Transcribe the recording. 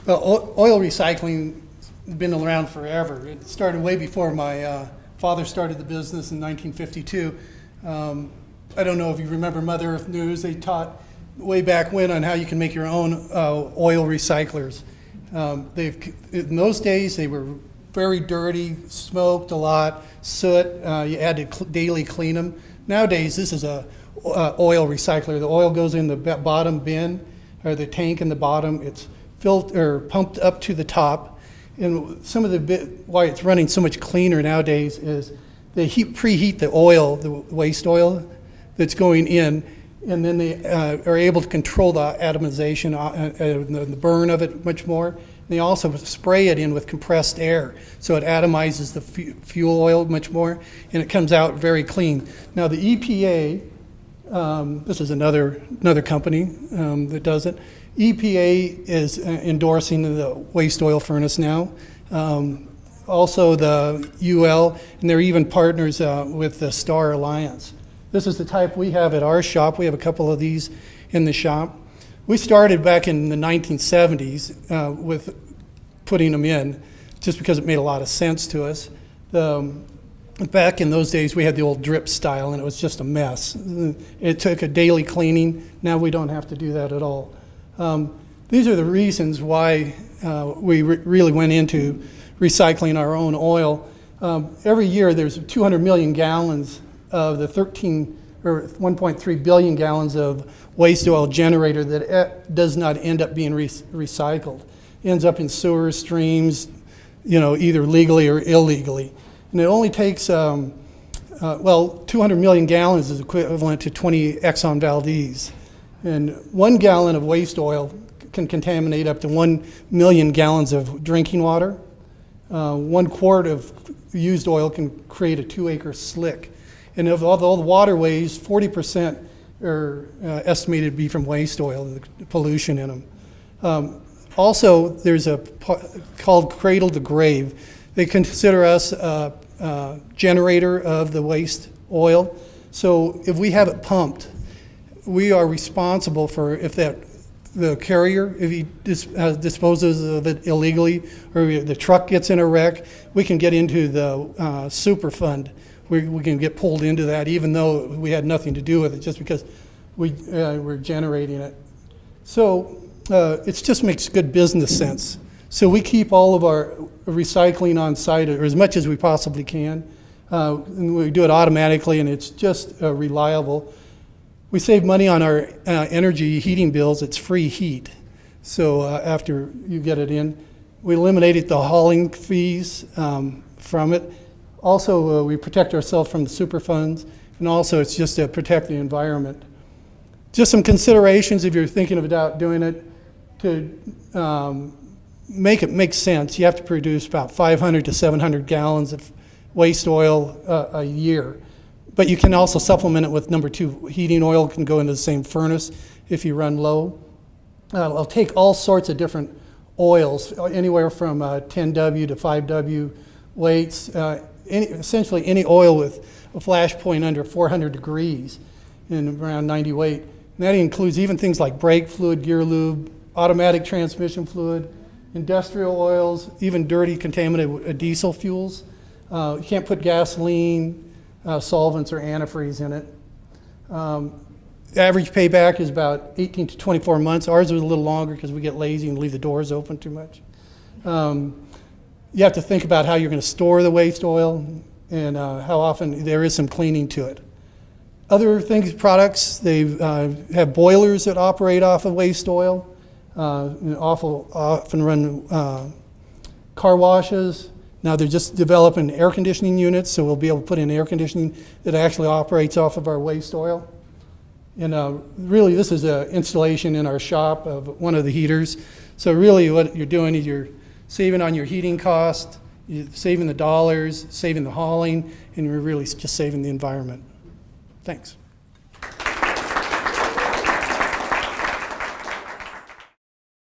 Well, oil recycling has been around forever. It started way before my father started the business in 1952. I don't know if you remember Mother Earth News. They taught way back when on how you can make your own oil recyclers. In those days, they were very dirty, smoked a lot, soot. You had to daily clean them. Nowadays, this is a oil recycler. The oil goes in the bottom bin, or the tank in the bottom. It's filled or pumped up to the top. And some of why it's running so much cleaner nowadays is they preheat the oil, the waste oil that's going in, and then they are able to control the atomization, the burn of it much more. They also spray it in with compressed air, so it atomizes the fuel oil much more, and it comes out very clean. Now the EPA, this is another company that does it. EPA is endorsing the waste oil furnace now. Also the UL, and they're even partners with the Star Alliance. This is the type we have at our shop. We have a couple of these in the shop. We started back in the 1970s with putting them in, just because it made a lot of sense to us. Back in those days, we had the old drip style, and it was just a mess. It took a daily cleaning. Now we don't have to do that at all. These are the reasons why we really went into recycling our own oil. Every year, there's 200 million gallons of the 1.3 billion gallons of waste oil generated that does not end up being recycled. It ends up in sewer streams, either legally or illegally. And it only takes, 200 million gallons is equivalent to 20 Exxon Valdez. And 1 gallon of waste oil can contaminate up to 1 million gallons of drinking water. 1 quart of used oil can create a 2-acre slick. And of all the waterways, 40% are estimated to be from waste oil, the pollution in them. Also, there's called Cradle to Grave. They consider us a generator of the waste oil. So if we have it pumped, we are responsible for the carrier, if he disposes of it illegally, or the truck gets in a wreck, we can get into the super fund. We can get pulled into that even though we had nothing to do with it, just because we're generating it. So it just makes good business sense. So we keep all of our recycling on site, or as much as we possibly can. And we do it automatically, and it's just reliable. We save money on our energy heating bills. It's free heat. So after you get it in, we eliminated the hauling fees from it. Also, we protect ourselves from the super funds, and also it's just to protect the environment. Just some considerations if you're thinking about doing it. To make it make sense, you have to produce about 500 to 700 gallons of waste oil a year. But you can also supplement it with number 2 heating oil. Can go into the same furnace if you run low. I'll take all sorts of different oils, anywhere from 10W to 5W weights. Essentially any oil with a flash point under 400 degrees and around 90 weight. And that includes even things like brake fluid, gear lube, automatic transmission fluid, industrial oils, even dirty contaminated diesel fuels. You can't put gasoline, solvents, or antifreeze in it. The average payback is about 18 to 24 months. Ours is a little longer because we get lazy and leave the doors open too much. You have to think about how you're going to store the waste oil and how often there is some cleaning to it. Other things, products, they have boilers that operate off of waste oil. Often run car washes. Now they're just developing air conditioning units, so we'll be able to put in air conditioning that actually operates off of our waste oil. And really, this is an installation in our shop of one of the heaters. So really what you're doing is you're saving on your heating cost, you're saving the dollars, saving the hauling, and you're really just saving the environment. Thanks.